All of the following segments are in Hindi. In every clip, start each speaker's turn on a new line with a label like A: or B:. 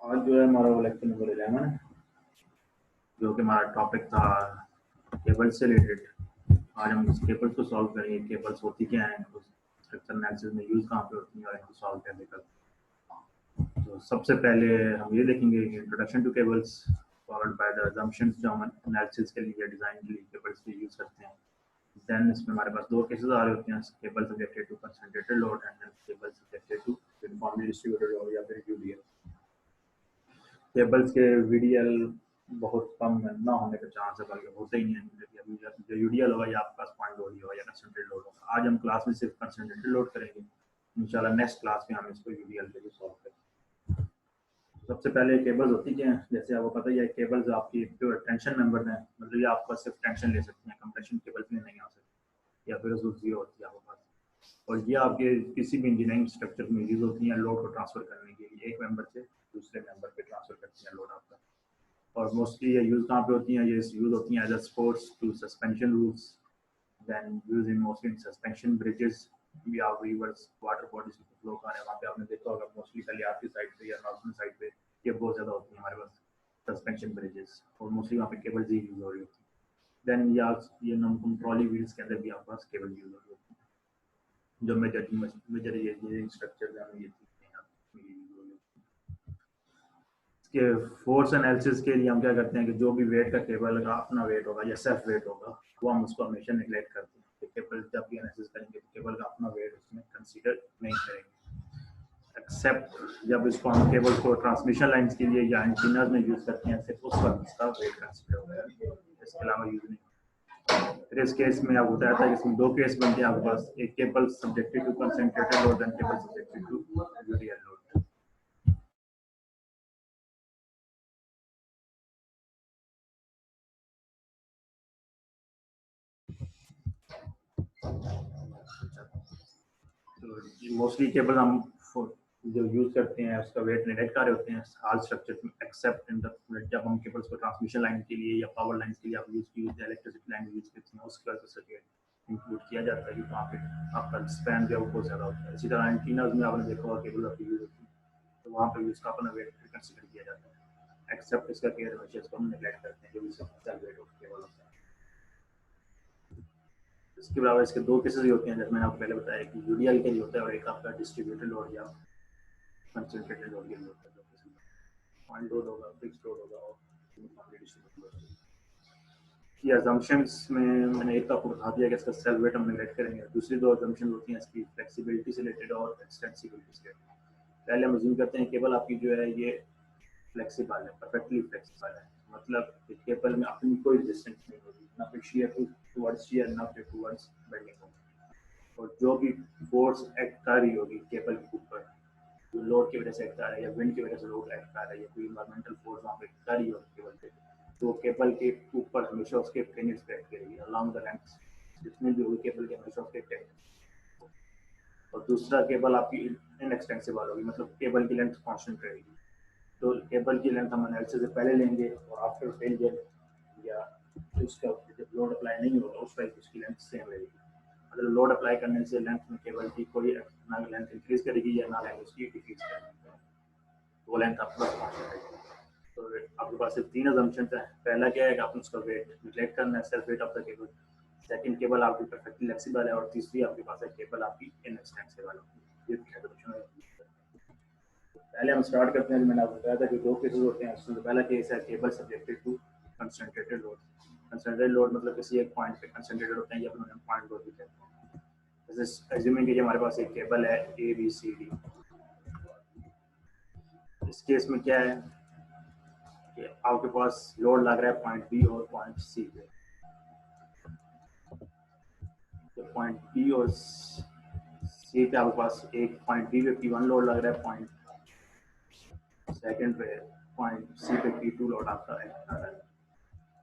A: आज जो है हमारा वो लेक्चर नंबर 11 है, जो कि हमारा टॉपिक था केबल से रिलेटेड। आज हम उस केबल्स को सॉल्व करेंगे। केबल्स होती क्या हैं, उस स्ट्रक्चर एनालिसिस में यूज़ कहाँ पे होती हैं और इनको सॉल्व कैसे करते हैं। तो सबसे पहले हम ये देखेंगे कि introduction to cables followed by the assumptions जो हम एनालिसिस के लिए डिज़ाइन के लिए केबल्स को यूज़ करते हैं। देन इसमें हमारे पास दो केसेस आ रहे होते हैं, cable subjected to concentrated load and cable subjected to uniformly distributed load या फिर यूडीएल। केबल्स के वीडीएल बहुत कम ना होने का चांस है, बल्कि होते ही नहीं है। जो यूडीएल होगा या आपके पास पॉइंट लोड होगा या कंसंट्रेटेड लोड होगा। आज हम क्लास में सिर्फ कंसंट्रेटेड लोड करेंगे, इंशाल्लाह नेक्स्ट क्लास में हम इसको यूडीएल के लिए सॉल्व करेंगे। सबसे पहले केबल्स होती क्या है, जैसे आपको पता ही है, केबल्स आपकी प्योर टेंशन मेंबर हैं, मतलब ये आपका सिर्फ टेंशन ले सकते हैं, कंप्रेशन केबल में नहीं आ सकती, या फिर जीरो होती है आपके पास। और ये आपके किसी भी इंजीनियरिंग स्ट्रक्चर में यूज होती हैं लोड को ट्रांसफर करने के लिए, एक मेंबर से दूसरे मेंबर पे ट्रांसफर करती हैं लोड आपका। और मोस्टली ये यूज कहाँ पे होती हैं, ये यूज होती हैं as a supports to suspension rules, then use in mostly in suspension bridges या रिवर्स वाटर बॉडीज को फ्लो कर रहे हैं, वहाँ पे आपने देखा होगा मोस्टली कलियार की साइड पे या नॉर्दर्न साइड पे ये बहुत ज़्यादा होती है हमारे पास सस्पेंशन ब्रिजेस, और मोस्टली वहाँ पे केबल ही यूज हो रही होती है। देन ये हम ट्रॉली व्हील्स के अंदर भी आपके पास केबल यूज हो रही होती है। जो मेजर ये स्ट्रक्चर है ये के फोर्स एनालिसिस के लिए हम क्या करते हैं कि जो भी वेट का केबल का अपना वेट होगा या सेल्फ वेट होगा, वो हम उसको हमेशा निगलेक्ट करते हैं कि केबल जब भी एनालिसिस करेंगे तो केबल का अपना वेट उसमें कंसीडर नहीं करेंगे, एक्सेप्ट जब इसको हम केबल को ट्रांसमिशन लाइंस के लिए या एंटीनास में यूज करते हैं, सिर्फ उस वक्त इसका वेट कंसीडर होगा, इसके अलावा यूज नहीं। फिर इस केस में आपको बताया था कि इसमें दो केस बनते हैं आपके पास, एक cable subjected to concentrated load and cable subjected to UDL load. तो मोस्टली केबल हम जो यूज करते हैं उसका वेट नेगलेक्ट कर रहे होते हैं हाल स्ट्रक्चर में, एक्सेप्ट इन द जब हम केबल्स को ट्रांसमिशन लाइन के लिए या पावर लाइन के लिए आप यूज इलेक्ट्रिसिटी लाइन यूज करते हैं, उसके वजह से इंक्लूड किया जाता है कि वहाँ पे आपका स्पैन जो है वो बहुत ज़्यादा होता है। इसी तरह एंटीनाज में आपने देखा होगा केबल आपकी यूज होती है, तो वहाँ पे भी उसका अपना वेट कंसिडर किया जाता है, एक्सेप्ट इसका केयर हमेशा इसको हम नेगलेक्ट करते हैं जो भी सबसे वेट केबल होता है। इसके अलावा इसके दो केसेस होते हैं, जैसे मैंने आपको पहले बताया कि यूडीएल के लिए होता है और एक आपका डिस्ट्रीब्यूटेड लोड या कंसंट्रेटेड लोड के लिए होता है। पॉइंट लोड होगा, फिक्स्ड लोड होगा और यूनिफॉर्मली डिस्ट्रीब्यूटेड लोड होगा। ये अजम्पशंस में मैंने एक आपको बता दिया कि इसका सेल वेट हम नेगलेक्ट करेंगे। दूसरी दो अजम्पशन होती हैं इसकी फ्लेक्सिबिलिटी से रिलेटेड और एक्सटेंसिबिलिटी से रिलेटेड। पहले हम अज्यूम करते हैं केबल आपकी जो है ये फ्लेक्सिबल है, परफेक्टली फ्लेक्सिबल है, मतलब केबल में अपनी कोई रेजिस्टेंस नहीं होगी, ना फिर शियर टुवर्ड्स शियर ना फिर टुवर्ड्स बेंडिंग होगी। और जो भी फोर्स एक्ट कर रही होगी केबल के ऊपर, जो लोड की वजह से एक्ट कर रहा है या विंड की वजह से लोड एक्ट कर रहा है या कोई इन्वायरमेंटल फोर्स वहाँ पे कर रही होगी केबल पे, तो केबल के ऊपर हमेशा उसके फिनिट्स पे एक्ट करेगी अलॉन्ग द लेंथ, जितनी भी होगी केबल के हमेशा उसके एक्ट। और दूसरा केबल आपकी इनएक्सटेंसिबल होगी, मतलब केबल की लेंथ कांस्टेंट रहेगी। तो केबल की लेंथ हम एनालिसिस से पहले लेंगे और आफ्टर फेलियर या उसका जब लोड अप्लाई नहीं होगा उस टाइप उसकी लेंथ सेम रहेगी। अगर लोड अप्लाई करने से लेंथ में केबल की कोई ना लेंथ इंक्रीज करेगी या ना लेंथ उसकी डिक्रीज करेगी, वो लेंथ आपके पास कांस्टेंट रहेगी। तो आपके पास सिर्फ तीन अजम्पशन है। पहला क्या है कि आपने उसका वेट निगलेक्ट करना है, self weight of the cable. Second, cable आपकी परफेक्टली फ्लेक्सिबल है, और तीसरी आपके पास है केबल आपकी इनएक्सटेंसिबल है। ये अजम्पशन है। पहले हम स्टार्ट करते हैं, मैंने आपको बताया था कि दो केसेस होते हैं। उसमें पहला केस है cable subjected to concentrated load. Concentrated load मतलब किसी एक पॉइंट पे कंसंट्रेटेड होते हैं, या अपने पॉइंट लोड भी कहते हैं। जैसे एज्यूमिंग कि हमारे पास एक केबल है ए बी सी डी। इस केस में क्या है कि आपके पास लोड लग रहा है पॉइंट बी और पॉइंट सी पे। तो पॉइंट बी और सी पे आपके पास एक पॉइंट बी पे P1 लोड लग रहा है, पॉइंट सेकंड पे पॉइंट सी पे P2 लोड आपका है।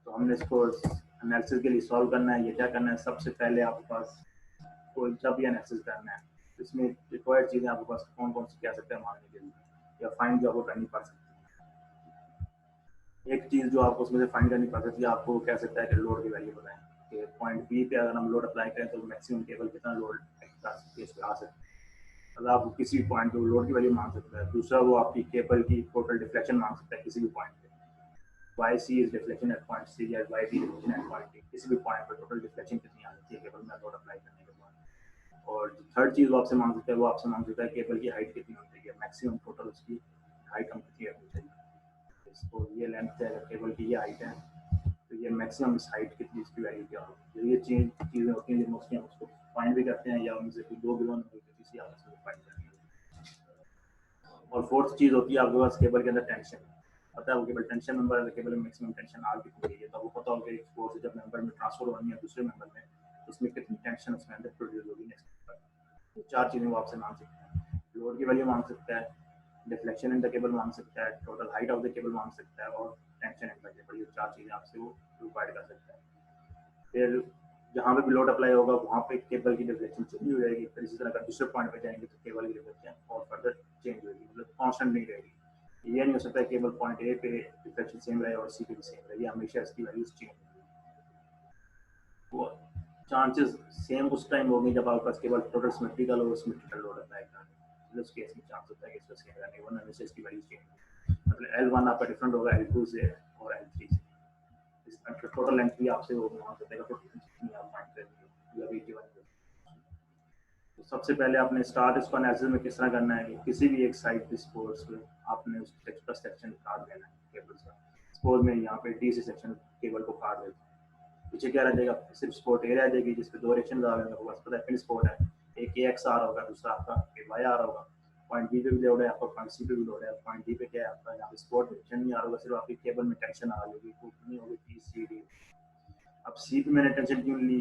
A: तो हमने इसको एनालिसिस के लिए सॉल्व करना है। ये क्या करना है, सबसे पहले आपके पास कोई जब भी एनालिसिस करना है, इसमें रिक्वायर्ड चीज़ें आपके पास कौन कौन सी कह सकते हैं मानने के लिए या फाइंड जो आपको करनी पड़ सकती है। एक चीज़ जो आपको उसमें से फाइंड करनी पड़ सकती है, आपको कह सकता है कि लोड की वैल्यू बताएं कि पॉइंट बी पे अगर हम लोड अप्लाई करें तो मैक्सिमम केबल कितना लोड आ सकती है। अगर आप किसी भी पॉइंट पे लोड की वैल्यू मांग सकता है। दूसरा वो आपकी केबल की टोटल डिफ्लेक्शन मांग सकता है किसी भी पॉइंट पे, Y C is deflection at point C या Y D deflection at point D, किसी भी पॉइंट पे टोटल डिफ्लेक्शन कितनी आ जाती है केबल में लोड अप्लाई करने के बाद। और थर्ड चीज़ वो आपसे मांग सकता है, वो आपसे मांग सकता है केबल की हाइट कितनी होनी चाहिए, मैक्सिमम टोटल उसकी हाइट हम कितनी रखनी चाहिए। तो ये लेंथ है, केबल की ये हाइट है, तो ये मैक्सिमम इस हाइट कितनी इसकी वैल्यू क्या होगी। तो ये चीज़ें होती हैं जो मोस्टली हम उसको फाइंड भी करते हैं, या उनसे कोई दो गिवन हो तो किसी आपस में फाइंड करते हैं। और फोर्थ चीज़ होती है आपके पास केबल के अंदर टेंशन। पता है वो केबल टेंशन मेंबर है, केबल में मैक्सिमम टेंशन आर कितनी है, तो आपको पता होगा एक फोर्स से जब मेंबर में ट्रांसफर होनी है दूसरे मेंबर में, तो उसमें कितनी टेंशन उसमें अंदर प्रोड्यूस होगी नेक्स्ट। तो चार चीज़ें वो आपसे मांग सकते हैं, लोड की वैल्यू मांग सकता है, डिफ्लेक्शन इन द केबल मांग सकता है, total height of the cable मांग सकता है, और टेंशन इन द केबल। ये चार चीज़ें आपसे वो प्रोवाइड कर सकता है। फिर जहाँ पे भी लोड अप्लाई होगा वहाँ पे केबल की डिफ्लेक्शन चेंज हो जाएगी। फिर इसी तरह अगर दूसरे पॉइंट पे जाएंगे तो केबल की डिफ्लेक्शन और फर्दर चेंज होगी, मतलब कांस्टेंट नहीं रहेगी। ये नहीं हो सकता केबल पॉइंट ए पे डिफ्लेक्शन सेम रहे और सी पे भी सेम रहे, हमेशा इसकी वैल्यूज चेंज होगी। वो चांसेस सेम उस टाइम होंगे जब आपके पास केवल टोटल सिमेट्रिकल और सिमेट्रिकल लोड अप्लाई करना, उस केस में चांस होता है कि इसका सेम रहने, वरना हमेशा इसकी वैल्यूज चेंज। मतलब L1 आपका डिफरेंट होगा L2 से और L3 से। इसका टोटल लेंथ भी आपसे वो मान सकते हैं टोटल कितनी आप फाइंड करेंगे या भी वन। तो सबसे पहले आपने स्टार्ट इसको एनालिसिस में किस तरह करना है कि किसी भी एक साइड पे स्पोर्ट्स में आपने उस टेक्स्ट का सेक्शन काट देना है केबल का। स्पोर्ट में यहाँ पे डी से सेक्शन केबल को काट देते हैं, पीछे क्या रह जाएगा, सिर्फ स्पोर्ट ए रह जाएगी जिसपे दो रिएक्शन आ रहे हैं, बस पता है पिन स्पोर्ट है, एक ए एक्स आ रहा होगा, दूसरा आपका ए वाई आ रहा होगा। पॉइंट बी पे भी लोड है आपका, पॉइंट सी पे भी लोड है, पॉइंट डी पे क्या है आपका, यहाँ पे स्पोर्ट रिएक्शन नहीं आ रहा होगा, सिर्फ आपकी केबल में टेंशन आ रही होगी, तो कितनी होगी पी सी डी। अब सी पे मैंने टेंशन क्यों ली,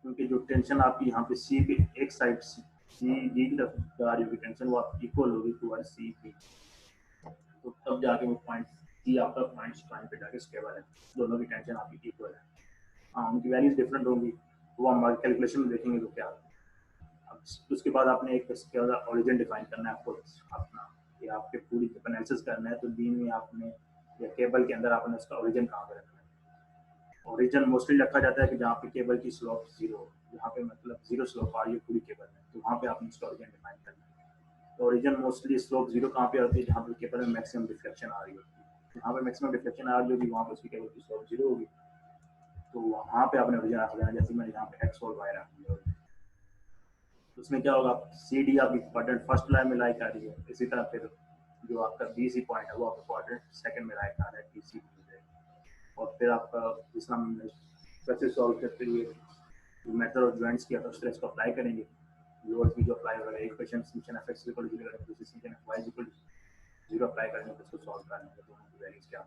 A: क्योंकि जो टेंशन आपकी यहाँ पे सी पे एक साइड सी डी की तरफ जा रही होगी टेंशन, वो आपकी इक्वल होगी टू सी पी। तो तब जाके वो पॉइंट सी आपका पॉइंट पॉइंट पे जाके स्टेबल है, दोनों की टेंशन आपकी इक्वल है। हाँ उनकी वैल्यूज डिफरेंट होंगी, वो हम कैलकुलेशन में देखेंगे तो क्या। अब उसके बाद आपने एक इसके बाद ओरिजिन डिफाइन करना है आपको अपना, कि आपके पूरी एनालिसिस करना है तो बीम में आपने या केबल के अंदर आपने उसका ओरिजिन कहाँ पे रखना है। ओरिजिन मोस्टली रखा जाता है कि जहाँ पे केबल की स्लोप जीरो हो, जहाँ पे मतलब जीरो स्लोप आ रही है पूरी केबल में, तो वहाँ पे आपने उसका ओरिजिन डिफाइन करना है। तो ओरिजिन मोस्टली स्लोप जीरो कहाँ पे आती है, जहाँ पे केबल में मैक्सिमम डिफ्लेक्शन आ रही होती है, जहाँ पे मैक्सिमम डिफ्लेक्शन आ रही होगी वहाँ पे उसकी केबल की स्लोप जीरो होगी, तो वहाँ पे आपने ओरिजिन रख देना। जैसे मैंने यहाँ पे एक्स और वाई रख दिया, तो उसमें क्या होगा, सी डी आपकी क्वाड्रेंट फर्स्ट लाइन में लाई कर रही है, इसी तरह फिर जो आपका बी सी पॉइंट है वो आपका क्वाड्रेंट सेकंड में लाई कर रहा है, डी सी डी। और फिर आपका जिस तरह हमने कैसे सॉल्व करते हुए मेथड ऑफ जॉइंट्स किया था उस तरह इसको अप्लाई करेंगे। लोअर की जो अप्लाई होगा, एक question summation F X equal to 0 दूसरी summation F Y equal to 0 apply करेंगे, तो उसको सॉल्व करेंगे दोनों की वैल्यूज क्या।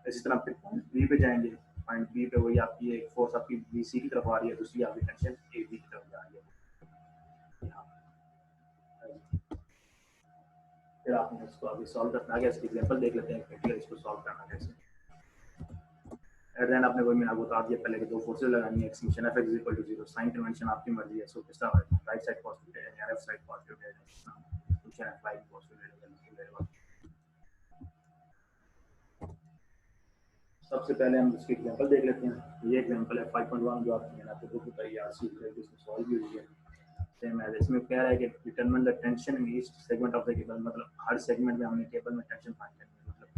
A: इसी तरह फिर पॉइंट बी पे जाएंगे, पॉइंट बी पे वही आपकी एक फोर्स आपकी बी सी की तरफ आ रही है, दूसरी आपकी टेंशन ए बी की तरफ जा रही है। फिर आपने इसको अभी सॉल्व करना है, इसकी एग्जांपल देख लेते हैं प्रैक्टिकल इसको सॉल्व करना कैसे। एट देन आपने वही मैंने बता दिया पहले कि दो फोर्सेज लगानी है, summation F X equal to 0, sign convention आपकी मर्जी है, सो किस तरह राइट साइड पॉजिटिव है या लेफ्ट साइड पॉजिटिव है, समीशन एफ वाई पॉजिटिव है। सबसे पहले हम इसकी एग्जांपल देख लेते हैं। ये एग्जांपल है 5.1 जो आपने आपको बुक बताई है आरसी की, इसमें सॉल्व भी हुई है। सेम है, इसमें कह रहा है कि determine the tension in each segment of the cable, मतलब हर सेगमेंट में हमने केबल में टेंशन फाइंड करनी है, मतलब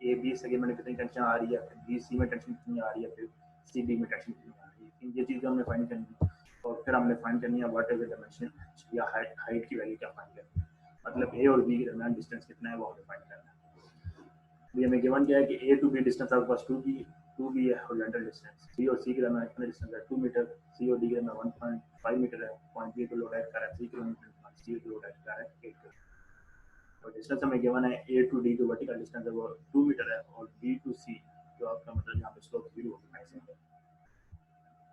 A: ए बी सेगमेंट में कितनी टेंशन आ रही है, फिर बी सी में टेंशन कितनी आ रही है, फिर सी डी में टेंशन कितनी आ रही है, ये चीज़ें हमने फाइंड करनी है। और फिर हमने फाइंड करनी है व्हाट इज द डायमेंशन या हाइट की वैल्यू क्या फाइंड करनी है, मतलब ए और बी के दरमियान डिस्टेंस कितना है वो हमें फाइंड करना है। ये हमें गिवन क्या है कि ए टू बी डिस्टेंस आपके पास 2b है हॉरिजॉन्टल डिस्टेंस, सी और सी के दरमियान कितना डिस्टेंस है 2 मीटर, सी और डी के दरमियान 1.5 मीटर है, पॉइंट बी पे लोड ऐड कर रहा है 3 किलोमीटर, पॉइंट सी पे लोड ऐड कर रहा है 8 किलोमीटर। और डिस्टेंस हमें गिवन है ए टू डी जो वर्टिकल डिस्टेंस है वो 2 मीटर है, और बी टू सी जो आपका मतलब यहाँ पे स्लोप 0 होगी मैक्सिमम,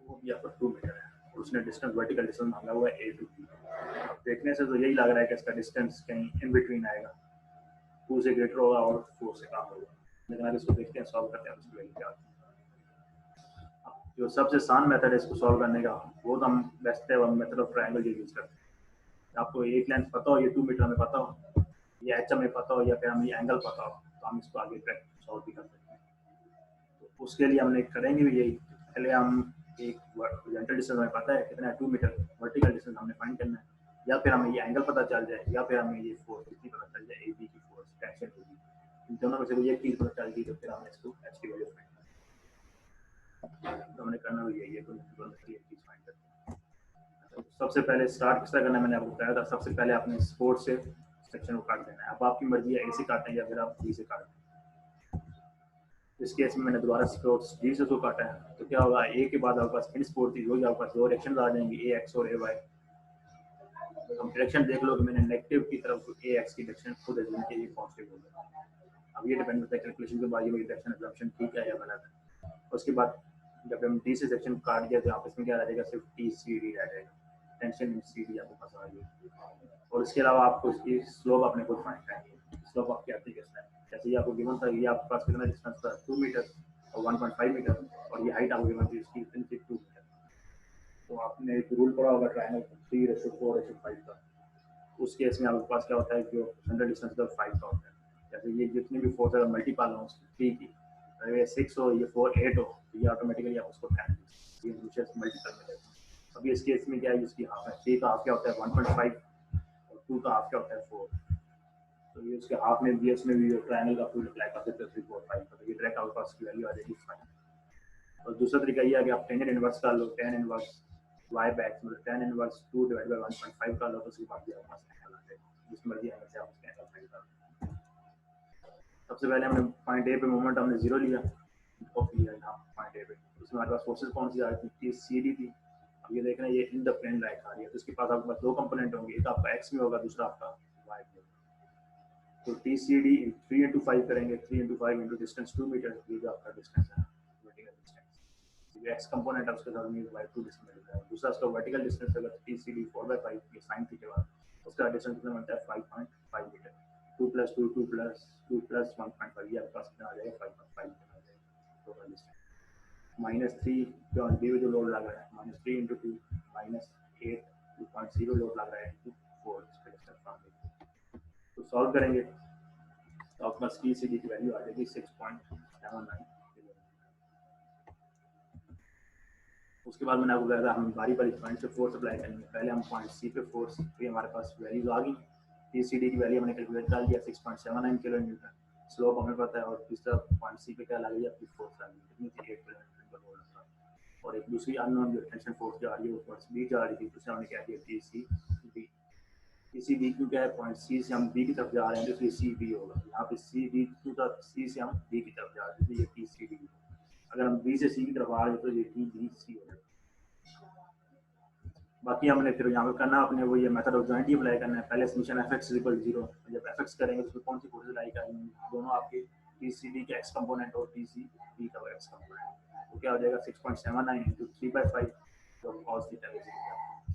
A: वो भी आपका 2 मीटर है, और उसने डिस्टेंस वर्टिकल डिस्टेंस मांगा हुआ है ए टू बी। अब देखने से तो यही लग रहा है कि इसका डिस्टेंस कहीं इन बिटवीन आएगा, 2 से ग्रेटर होगा और 4 से कम होगा, लेकिन अगर इसको देखते हैं सॉल्व करते हैं उसकी वैल्यू क्या होती है। जो सबसे आसान मेथड है इसको सॉल्व करने का, वो तो हम बेस्ट है मेथड ऑफ ट्रायंगल जो यूज करते हैं। आपको एक लेंथ पता हो, ये 2 मीटर में पता हो, ये एच में पता हो, या फिर हमें एंगल पता हो, तो हम इसको आगे सॉल्व भी कर सकते हैं। तो उसके लिए हमने करेंगे भी यही, पहले हम एक वर्टिकल डिस्टेंस हमें पता है कितना है 2 मीटर, वर्टिकल डिस्टेंस हमने फाइंड करना है। या फिर हमें ये एंगल पता चल जाए, या फिर हमें ये फोर्स कितनी पता चल जाए, ए बी की फोर्स टेंशन होगी, इन दोनों में से कोई एक चीज़ पता चल गई तो फिर हमें इसको एच की वैल्यू फाइंड करना, तो हमने करना भी यही है, कोई एक चीज़ फाइंड करते हैं। सबसे पहले स्टार्ट किस तरह करना है मैंने आपको बताया था, सबसे पहले आपने स्पोर्ट से सेक्शन को काट देना है। अब आपकी मर्जी है ए से काटें या फिर आप बी से काटें। इस केस में मैंने दोबारा स्पोर्ट्स डी से उसको काटा है, तो क्या होगा, ए के बाद आपके पास इन स्पोर्ट थी, वही आपके पास दो डायरेक्शन आ जाएंगी, ए एक्स और ए वाई। हम डायरेक्शन देख लो कि मैंने नेगेटिव की तरफ ए एक्स की डायरेक्शन खुद एज्यूम की, ये पॉजिटिव होगा। अब ये डिपेंड करता है कैलकुलेशन के बाद ये मेरी डायरेक्शन एग्जाम्पशन ठीक है या गलत है। उसके बाद जब हम डी से सेक्शन काट दिया तो आपस में क्या रहेगा, सिर्फ टी सी डी रह जाएगा, टेंशन इन सी डी आपको पास आ गई। और इसके अलावा आपको इसकी स्लोप अपने खुद फाइंड करनी है। स्लोप आपकी आती है किस तरह, जैसे ये आपको गिवन था, ये आपके पास कितना डिस्टेंस था 2 मीटर और 1.5 मीटर, और ये हाइट आपको गिवन थी इसकी 2 मीटर। तो आपने एक रूल पढ़ा होगा ट्रायंगल 3:4:5 का, उस केस में आपके पास क्या होता है, जो सेंट्रल डिस्टेंस का 5 का होता है। जैसे ये जितनी भी फोर्स अगर मल्टीपल हो थ्री की, अगर ये 6 हो, ये 4 8 हो, तो ये ऑटोमेटिकली आप उसको 10 ये दूसरे मल्टीपल में लेते हैं। अभी इस केस में क्या है, इसकी हाफ है, 3 का हाफ क्या होता है 1.5 और 2 का हाफ क्या होता है 4। तो ये उसके हाफ में भी, इसमें भी ट्रायंगल का फुल अप्लाई कर सकते हो 3 4 5 का, तो ये डायरेक्ट आपके पास की वैल्यू आ जाएगी 5। और दूसरा तरीका ये है कि आप टेन इनवर्स कर लो, टेन इनवर्स वाई बैक मतलब टेन इनवर्स 2 डिवाइड बाय 1.5 कर लो, तो उसके बाद भी आपके पास एंगल आ जाएगा, जिस मर्जी एंगल से आप उसका एंगल फाइंड कर लो। सबसे पहले हमने पॉइंट ए पे मोमेंट हमने जीरो लिया, ऑफ लिया यहाँ पॉइंट ए पे, उसमें हमारे पास फोर्सेस कौन सी आ रही थी, सी डी थी। अब ये देख रहे हैं ये इन द प्लेन लाइट आ रही है, तो इसके पास आपके पास दो कंपोनेंट होंगे, एक आपका एक्स में होगा, दूसरा आपका वाई में होगा। तो टी सी डी 3 into 5 करेंगे, 3 into 5 इंटू डिस्टेंस 2 मीटर, ये जो आपका डिस्टेंस है वर्टिकल डिस्टेंस, ये एक्स कंपोनेंट है उसके साथ में वाई 2 डिस्टेंस मिलता है। दूसरा उसका वर्टिकल डिस्टेंस अगर टी सी डी 4/5 ये साइन थीटा, उसका डिस्टेंस कितना बनता है 5.5 मीटर। 2 + 2 2 + 1.5 ये आपके पास कितना आ जाएगा 5.5 मीटर आ जाएगा टोटल डिस्टेंस। -3 जो डी में जो लोड लग रहा है, -3 × 2 -8 2.0 लोड लग रहा है इंटू 4 इसका डिस्टेंस फ्रॉम। तो सॉल्व करेंगे तो आपके पास टी सी डी की वैल्यू आ जाएगी 6.79। उसके बाद मैंने आपको बताया था हम बारी बारी पॉइंट से फोर्स अप्लाई करेंगे। पहले हम पॉइंट सी पे फोर्स पे हमारे पास वैल्यूज आ गई, टी सी डी की वैल्यू हमने कैलकुलेट कर लिया 6.79 किलो न्यूटन, स्लोप हमें पता है, और तीसरा पॉइंट सी पे क्या लगी है आपकी फोर्स लगी कितनी थी 8 किलो न्यूटन का लोड था। और एक दूसरी अननोन जो टेंशन फोर्स जा रही है वो पॉइंट बी जा रही थी, तो हमने क्या किया T C B. T C B क्यों क्या है, पॉइंट सी से हम बी की तरफ जा रहे हैं तो इसलिए सी बी होगा, यहाँ पे सी बी क्यों था, सी से हम बी की तरफ जा रहे हैं तो ये टी सी डी। अगर हम बी से सी की तरफ आ रहे हैं तो ये टी बी सी होगा। बाकी हमने फिर यहाँ पे करना अपने वो ये method of joint he apply करना है। पहले समीशन एफ एक्स इक्वल 0, जब एफ एक्स करेंगे तो उसमें कौन सी फोर्सेज लाई करेंगे, दोनों आपके टी सी डी का एक्स कंपोनेंट और टी सी बी का एक्स कंपोनेंट, तो क्या हो जाएगा 6.79 इंटू 3/5 जो cos theta B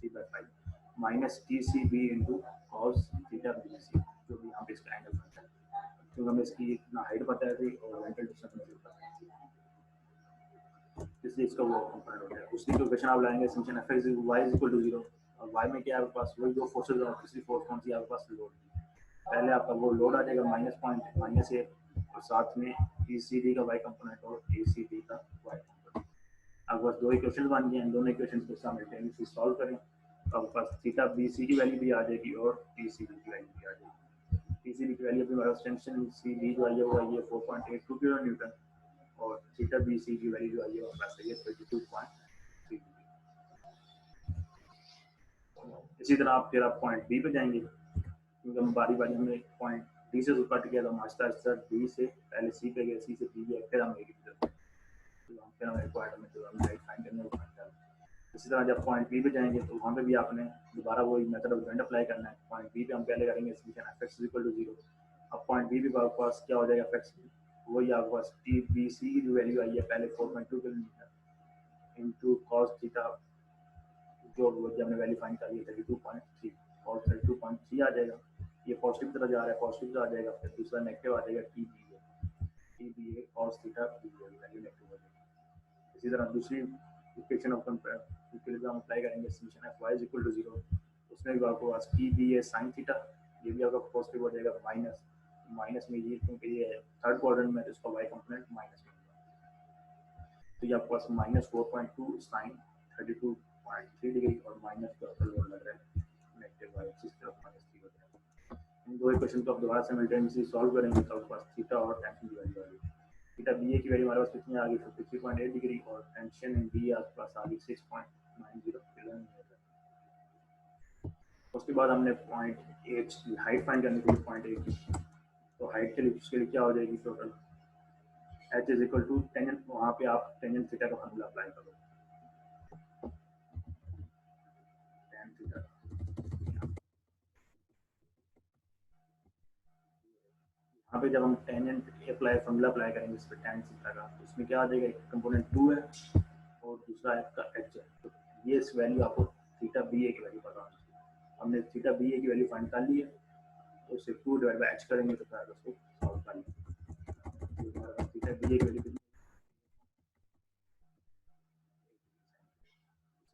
A: 3/5 minus T C B into cos theta B C, जो भी यहाँ पे इसका एंगल बनता है, क्योंकि हमें इसकी इतना हाइट पता है और वेंटल डिस्टेंस में पता है, इसलिए इसका वो कंपोनेंट हो गया। उसकी जो इक्वेशन आप लाएंगे summation F X Y is equal to 0, और वाई में क्या है आपके पास वही दो फोर्सेज और तीसरी फोर्स कौन सी आपके पास लोड। पहले आपका वो लोड आ जाएगा -1 और साथ में ई सी डी का वाई कंपोनेंट और ए सी डी का वाई कंपोनेंट। आपके पास दो इक्वेशन बन गए हैं, दोनों इक्वेशन को साइमल्टेनियसली सॉल्व करें तो आपके पास थीटा बी सी की वैल्यू भी आ जाएगी और टी सी डी की वैल्यू भी आ जाएगी। टी सी डी की वैल्यू अपने पास टेंशन सी डी जो आई है वो आई है 4.82 किलो न्यूटन, और थीटा बी सी की वैल्यू जो आई है हमारे पास है 32.3। इसी तरह आप फिर आप पॉइंट बी पे जाएंगे, क्योंकि हम बारी बारी हमने पॉइंट डी से कट किया, तो हम आस्ता आस्ता डी से पहले सी पे गए, सी से बी गए, फिर हम ए की तरफ, तो हम फिर हमें रिक्वायर्ड में जो हम राइट फाइंड करने को फाइंड करें। इसी तरह जब पॉइंट बी पे जाएंगे तो वहाँ पे भी आपने दोबारा वही मेथड ऑफ जॉइंट अप्लाई करना है। पॉइंट बी पे हम पहले करेंगे summation F X equal to 0। अब पॉइंट बी पे आपके पास क्या हो जाएगा एफ एक्स, वही आपके पास टी बी सी की जो वैल्यू आई है पहले 4.2 किलोमीटर इंटू कॉस थीटा, जो जब हमने वैल्यू फाइंड करी है 32.3 और 32.3 आ जाएगा, ये पॉजिटिव तरह जा रहा है, पॉजिटिव आ जाएगा, फिर दूसरा नेगेटिव आ जाएगा T B A cos theta B A value negative हो जाएगी। इसी तरह दूसरी इक्वेशन ऑफ कंपेयर हम अप्लाई करेंगे summation F Y is equal to 0, उसमें भी आपको पास T B A sine theta, ये भी आपका पॉजिटिव हो जाएगा, माइनस माइनस में ये क्योंकि ये थर्ड क्वाड्रेंट में तो इसका वाई कंपोनेंट माइनस में, तो ये आपके पास -4.2 साइन 32.3 डिग्री और माइनस का लोड लग रहा है नेगेटिव के y एक्सिस की तरफ -3 हो जाएगा। इन दो इक्वेशन को आप दोबारा सिमल्टेनियसली सॉल्व करेंगे तो आपके पास थीटा और टेंशन की वैल्यू आ गई। थीटा बी ए की वैल्यू हमारे पास कितनी आ गई 53.8 डिग्री और टेंशन इन बी आपके पास आ गई 6.90 किलोमीटर। उसके बाद हमने पॉइंट एच की हाइट फाइंड करनी थी पॉइंट ए की, तो हाइट के लिए उसके लिए क्या हो जाएगी total h is equal to tangent, वहाँ पे आप टेंजेंट थीटा का फार्मूला अप्लाई करो, टेन थीटा। यहाँ पे जब हम टेंजेंट अप्लाई फार्मूला अप्लाई करेंगे इस पे टेन थीटा का, तो इसमें क्या आ जाएगा, एक कंपोनेंट 2 है और दूसरा आपका h है, तो ये इस वैल्यू आपको थीटा बी ए की वैल्यू पता होनी चाहिए। हमने थीटा बी ए की वैल्यू फाइंड कर ली है, तो उससे 2 डिवाइड बाय h करेंगे तो फिर उसको सॉल्व कर लेंगे। थीटा बी ए की वैल्यू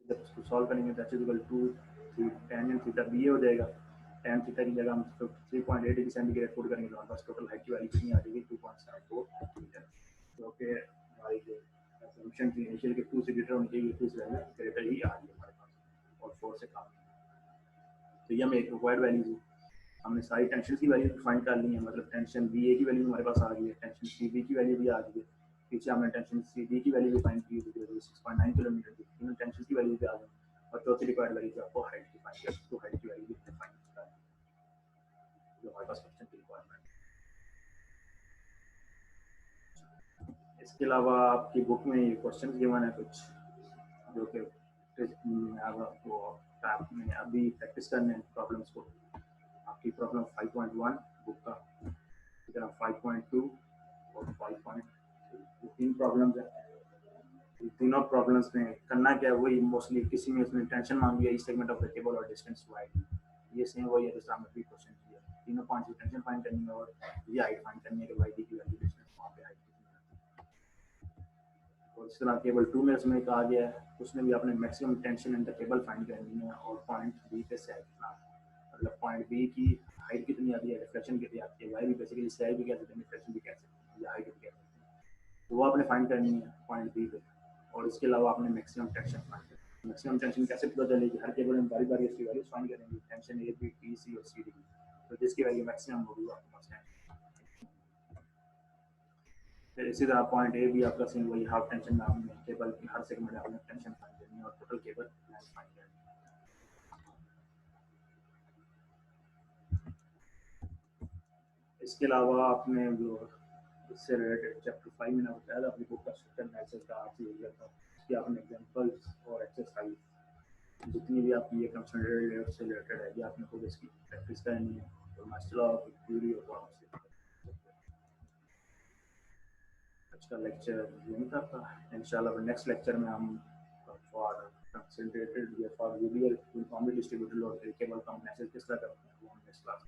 A: जब इसको सॉल्व करेंगे तो h equal to tan theta B A हो जाएगा। टेन थीटा की जगह हम 3.8 डिग्री सेंटीग्रेड पुट करेंगे तो हमारे पास टोटल हाइट की वैल्यू कितनी आ जाएगी 2.74 मीटर, जो कि हमारी जो असम्पशन थी इनिशियल के 2 से ग्रेटर होनी चाहिए, 2 से ग्रेटर ही आ रही है हमारे पास और 4 से कम। तो ये हमें एक रिक्वायर्ड वैल्यू थी, हमने सारी टेंशन की वैल्यू फाइंड कर ली है, मतलब टेंशन बी ए की वैल्यू हमारे पास आ गई है, टेंशन सी बी की वैल्यू भी आ गई है, पीछे हमने टेंशन सी बी की वैल्यू भी फाइंड की थी 6.9 किलोमीटर की, तीनों टेंशन की वैल्यू भी आ गई और चौथी रिक्वायर्ड वैल्यू जो आपको हाइट की फाइंड करनी, तो हाइट की वैल्यू भी फाइंड करनी जो हमारे पास क्वेश्चन की रिक्वायरमेंट। इसके अलावा आपकी बुक में ये क्वेश्चन गिवन है कुछ जो कि आपको आपने अभी प्रैक्टिस करने हैं प्रॉब्लम्स को। आपकी प्रॉब्लम 5.1 बुक का, इसी तरह 5.2 और 5.3 तीन प्रॉब्लम्स हैं। तीनों प्रॉब्लम्स में करना क्या है वही, मोस्टली किसी में उसने टेंशन मांगी है, सेगमेंट ऑफ द केबल और डिस्टेंस वाइड, ये सेम वही है जैसा हमने प्री क्वेश्चन किया, तीनों पांच टेंशन फाइंड करनी है और ये हाइट फाइंड करनी है कि वाई डी की वैल्यू डिस्टेंस वहाँ पे हाइट कितनी है। और इस तरह केबल 2 में उसमें कहा गया है, उसमें भी आपने maximum tension in the cable find करनी है और पॉइंट बी पे से कितना, मतलब पॉइंट बी की हाइट कितनी आती है, रिफ्लेक्शन कितनी आती है, वाई भी बेसिकली से भी कह सकते हैं, रिफ्लेक्शन भी कह सकते हैं या हाइट भी कह सकते हैं, तो वो आपने फाइंड करनी है पॉइंट बी पे। और इसके अलावा आपने मैक्सिमम टेंशन फाइंड करनी है। मैक्सिमम टेंशन कैसे पता चलेगी, हर केबल में बारी बारी इसकी वैल्यूज फाइंड करेंगे, tension A B T C और सी डी, तो जिसकी वैल्यू मैक्सिमम होगी वो आपके पास टेंशन। फिर इसी तरह पॉइंट ए भी आपका सेम वही, हाफ टेंशन में आपने केबल की हर सेगमेंट में आपने टेंशन फाइंड करनी है और टोटल केबल लेंथ फाइंड करनी है। इसके अलावा आपने जो इससे रिलेटेड चैप्टर 5 में बताया था अपनी बुक का स्ट्रक्चर एनालिसिस का आपसे यही करता हूँ कि आपने एग्जांपल्स और एक्सरसाइज जितनी भी आपकी ये कंसंट्रेटेड से रिलेटेड है ये आपने खुद इसकी प्रैक्टिस करनी है, तो मास्टर ऑफ वीडियो को आपसे आज का लेक्चर यहीं तक था। इंशाल्लाह नेक्स्ट लेक्चर में हम फॉर कंसंट्रेटेड या फॉर वीडियो यूनिफॉर्मली डिस्ट्रीब्यूटेड और केबल का मैसेज किस तरह करते हैं वो हम नेक्स्ट क्लास